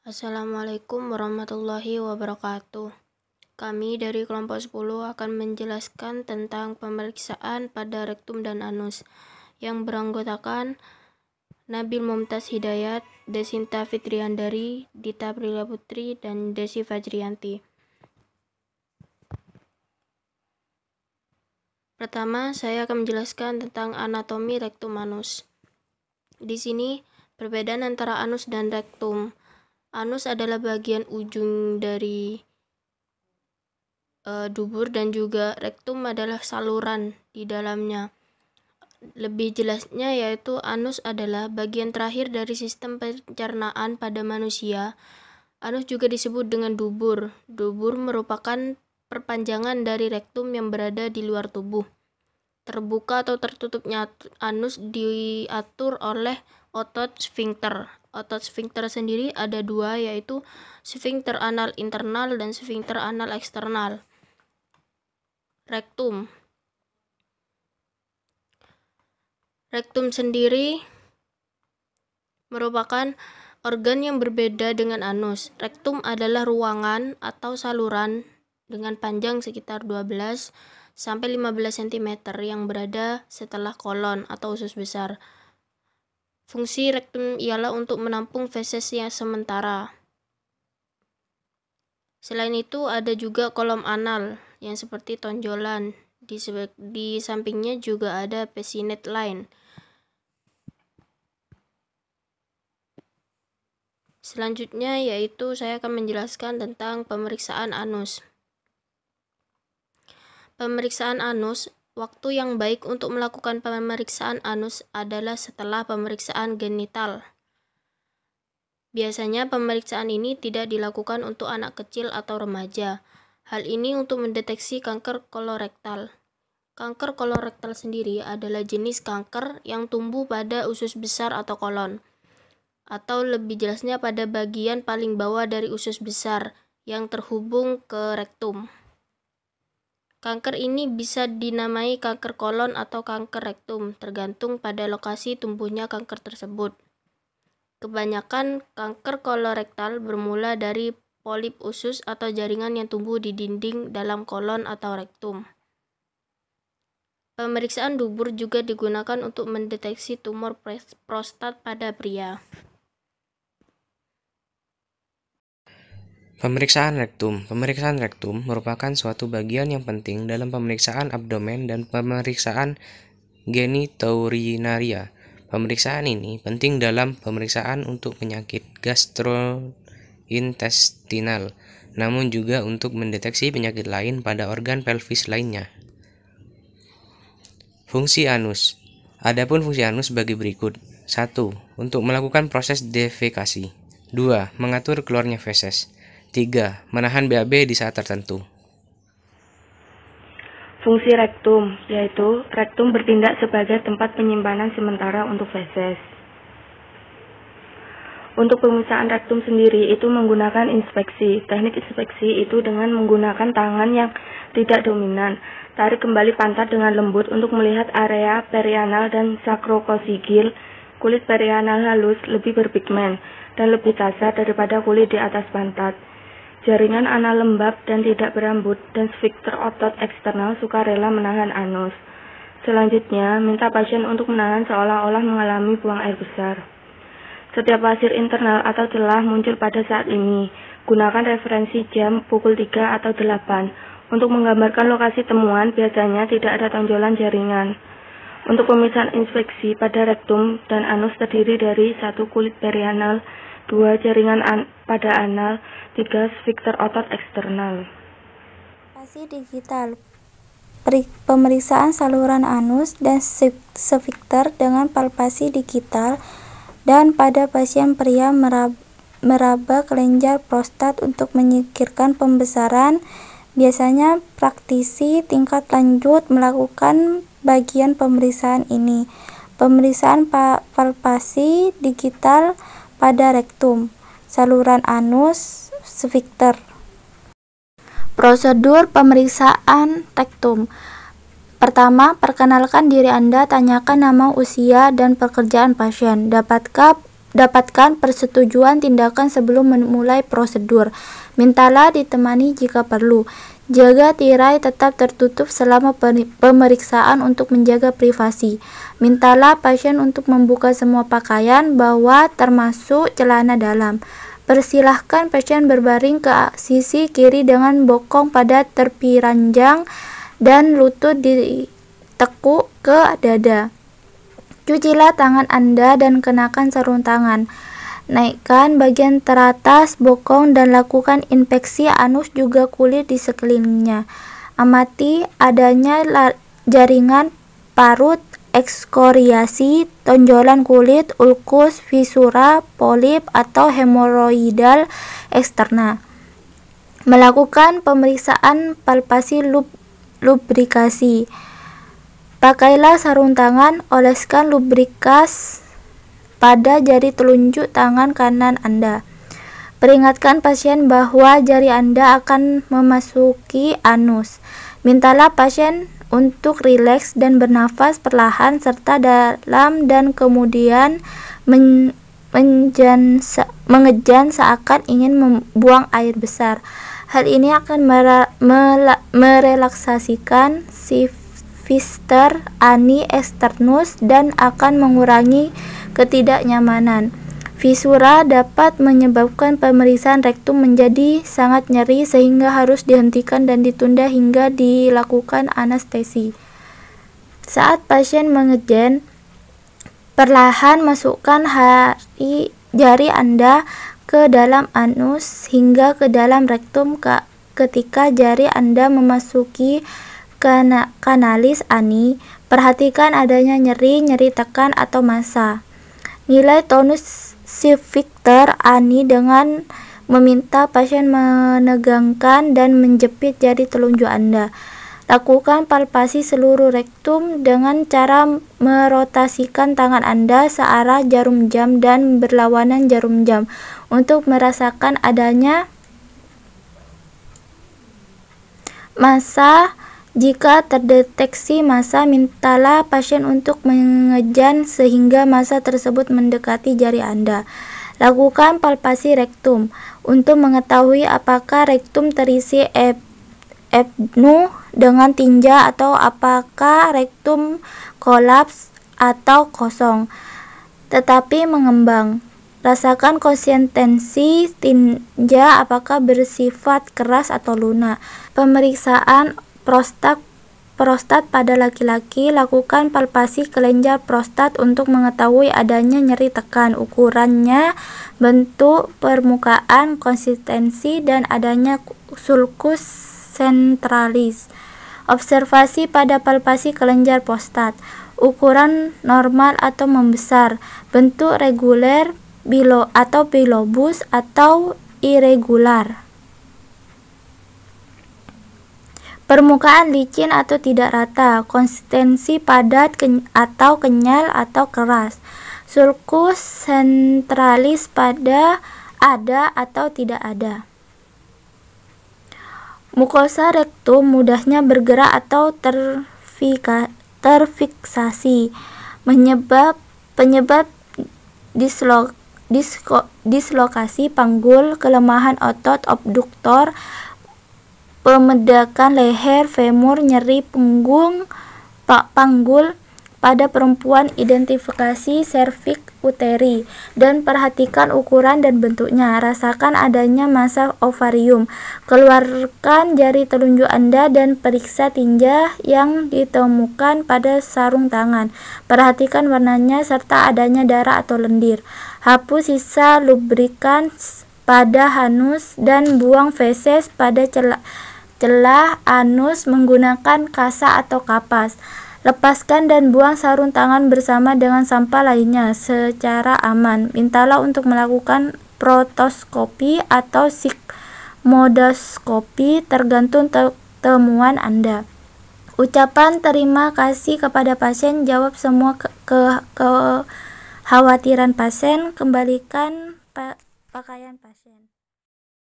Assalamualaikum warahmatullahi wabarakatuh. Kami dari kelompok 10 akan menjelaskan tentang pemeriksaan pada rektum dan anus yang beranggotakan Nabil Mumtaz Hidayat, Desinta Fitriandari, Dita Prilya Putri, dan Desi Fajriyanti. Pertama, saya akan menjelaskan tentang anatomi rektum anus. Di sini, perbedaan antara anus dan rektum. Anus adalah bagian ujung dari dubur dan juga rektum adalah saluran di dalamnya. Lebih jelasnya yaitu anus adalah bagian terakhir dari sistem pencernaan pada manusia. Anus juga disebut dengan dubur. Dubur merupakan perpanjangan dari rektum yang berada di luar tubuh. Terbuka atau tertutupnya anus diatur oleh otot sfinkter. Otot sfinkter sendiri ada dua, yaitu sfinkter anal internal dan sfinkter anal eksternal. Rektum. Rektum sendiri merupakan organ yang berbeda dengan anus. Rektum adalah ruangan atau saluran dengan panjang sekitar 12 sampai 15 cm yang berada setelah kolon atau usus besar. Fungsi rektum ialah untuk menampung feses yang sementara. Selain itu ada juga kolom anal yang seperti tonjolan. Di sampingnya juga ada pesinet line. Selanjutnya yaitu saya akan menjelaskan tentang pemeriksaan anus. Pemeriksaan anus, waktu yang baik untuk melakukan pemeriksaan anus adalah setelah pemeriksaan genital. Biasanya pemeriksaan ini tidak dilakukan untuk anak kecil atau remaja. Hal ini untuk mendeteksi kanker kolorektal. Kanker kolorektal sendiri adalah jenis kanker yang tumbuh pada usus besar atau kolon, atau lebih jelasnya pada bagian paling bawah dari usus besar yang terhubung ke rektum. Kanker ini bisa dinamai kanker kolon atau kanker rektum, tergantung pada lokasi tumbuhnya kanker tersebut. Kebanyakan kanker kolorektal bermula dari polip usus atau jaringan yang tumbuh di dinding dalam kolon atau rektum. Pemeriksaan dubur juga digunakan untuk mendeteksi tumor prostat pada pria. Pemeriksaan rektum. Pemeriksaan rektum merupakan suatu bagian yang penting dalam pemeriksaan abdomen dan pemeriksaan genitourinaria. Pemeriksaan ini penting dalam pemeriksaan untuk penyakit gastrointestinal, namun juga untuk mendeteksi penyakit lain pada organ pelvis lainnya. Fungsi anus. Adapun fungsi anus bagi berikut. 1. Untuk melakukan proses defekasi. 2. Mengatur keluarnya feses. 3. Menahan BAB di saat tertentu. Fungsi rektum, yaitu rektum bertindak sebagai tempat penyimpanan sementara untuk feses. Untuk pemeriksaan rektum sendiri itu menggunakan inspeksi. Teknik inspeksi itu dengan menggunakan tangan yang tidak dominan. Tarik kembali pantat dengan lembut untuk melihat area perianal dan sakrokosigil. Kulit perianal halus lebih berpigmen dan lebih kasar daripada kulit di atas pantat. Jaringan anal lembab dan tidak berambut, dan sfinkter otot eksternal sukarela menahan anus. Selanjutnya, minta pasien untuk menahan seolah-olah mengalami buang air besar. Setiap pasir internal atau celah muncul pada saat ini. Gunakan referensi jam pukul 3 atau 8. Untuk menggambarkan lokasi temuan, biasanya tidak ada tonjolan jaringan. Untuk pemeriksaan inspeksi pada rektum dan anus terdiri dari 1. Kulit perianal, 2. Jaringan pada anal, 3. Sfinkter otot eksternal. Palpasi digital. Pemeriksaan saluran anus dan sfinkter dengan palpasi digital, dan pada pasien pria meraba kelenjar prostat untuk menyingkirkan pembesaran. Biasanya praktisi tingkat lanjut melakukan bagian pemeriksaan ini. Pemeriksaan palpasi digital pada rektum, saluran anus, sfinkter. Prosedur pemeriksaan rektum. Pertama, perkenalkan diri Anda, tanyakan nama, usia, dan pekerjaan pasien. dapatkan persetujuan tindakan sebelum memulai prosedur. Mintalah ditemani jika perlu. Jaga tirai tetap tertutup selama pemeriksaan untuk menjaga privasi. Mintalah pasien untuk membuka semua pakaian bawah termasuk celana dalam. Persilahkan pasien berbaring ke sisi kiri dengan bokong pada tepi ranjang dan lutut ditekuk ke dada. Cucilah tangan Anda dan kenakan sarung tangan. Naikkan bagian teratas bokong dan lakukan inspeksi anus juga kulit di sekelilingnya. Amati adanya jaringan parut, ekskoriasi, tonjolan kulit, ulkus, fisura, polip, atau hemoroidal eksterna. Melakukan pemeriksaan palpasi lubrikasi. Pakailah sarung tangan, oleskan lubrikas pada jari telunjuk tangan kanan Anda. Peringatkan pasien bahwa jari Anda akan memasuki anus. Mintalah pasien untuk rileks dan bernafas perlahan serta dalam dan kemudian mengejan seakan ingin membuang air besar. Hal ini akan merelaksasikan sphincter ani externus dan akan mengurangi ketidaknyamanan. Fisura dapat menyebabkan pemeriksaan rektum menjadi sangat nyeri sehingga harus dihentikan dan ditunda hingga dilakukan anestesi. Saat pasien mengejan, perlahan masukkan jari Anda ke dalam anus hingga ke dalam rektum. Ketika jari Anda memasuki kanalis ani, perhatikan adanya nyeri tekan atau massa. Nilai tonus sphincter ani dengan meminta pasien menegangkan dan menjepit jari telunjuk Anda. Lakukan palpasi seluruh rektum dengan cara merotasikan tangan Anda searah jarum jam dan berlawanan jarum jam untuk merasakan adanya massa. Jika terdeteksi massa, mintalah pasien untuk mengejan sehingga massa tersebut mendekati jari Anda. Lakukan palpasi rektum untuk mengetahui apakah rektum terisi penuh dengan tinja atau apakah rektum kolaps atau kosong tetapi mengembang. Rasakan konsistensi tinja apakah bersifat keras atau lunak. Pemeriksaan prostat pada laki-laki. Lakukan palpasi kelenjar prostat untuk mengetahui adanya nyeri tekan, ukurannya, bentuk permukaan, konsistensi, dan adanya sulcus centralis. Observasi pada palpasi kelenjar prostat. Ukuran normal atau membesar, bentuk reguler atau bilobus atau irregular. Permukaan licin atau tidak rata, konsistensi padat atau kenyal atau keras, sulcus centralis pada ada atau tidak ada. Mukosa rektum mudahnya bergerak atau terfiksasi, penyebab dislokasi panggul, kelemahan otot abduktor, pemedakan leher, femur, nyeri punggung, panggul pada perempuan, identifikasi serviks uteri, dan perhatikan ukuran dan bentuknya. Rasakan adanya massa ovarium. Keluarkan jari telunjuk Anda dan periksa tinja yang ditemukan pada sarung tangan. Perhatikan warnanya serta adanya darah atau lendir. Hapus sisa lubrikans pada anus dan buang feses pada celah anus menggunakan kasa atau kapas. Lepaskan dan buang sarung tangan bersama dengan sampah lainnya secara aman. Mintalah untuk melakukan protoskopi atau sigmoidoskopi tergantung temuan Anda. Ucapan terima kasih kepada pasien, jawab semua kekhawatiran pasien, kembalikan pakaian pasien.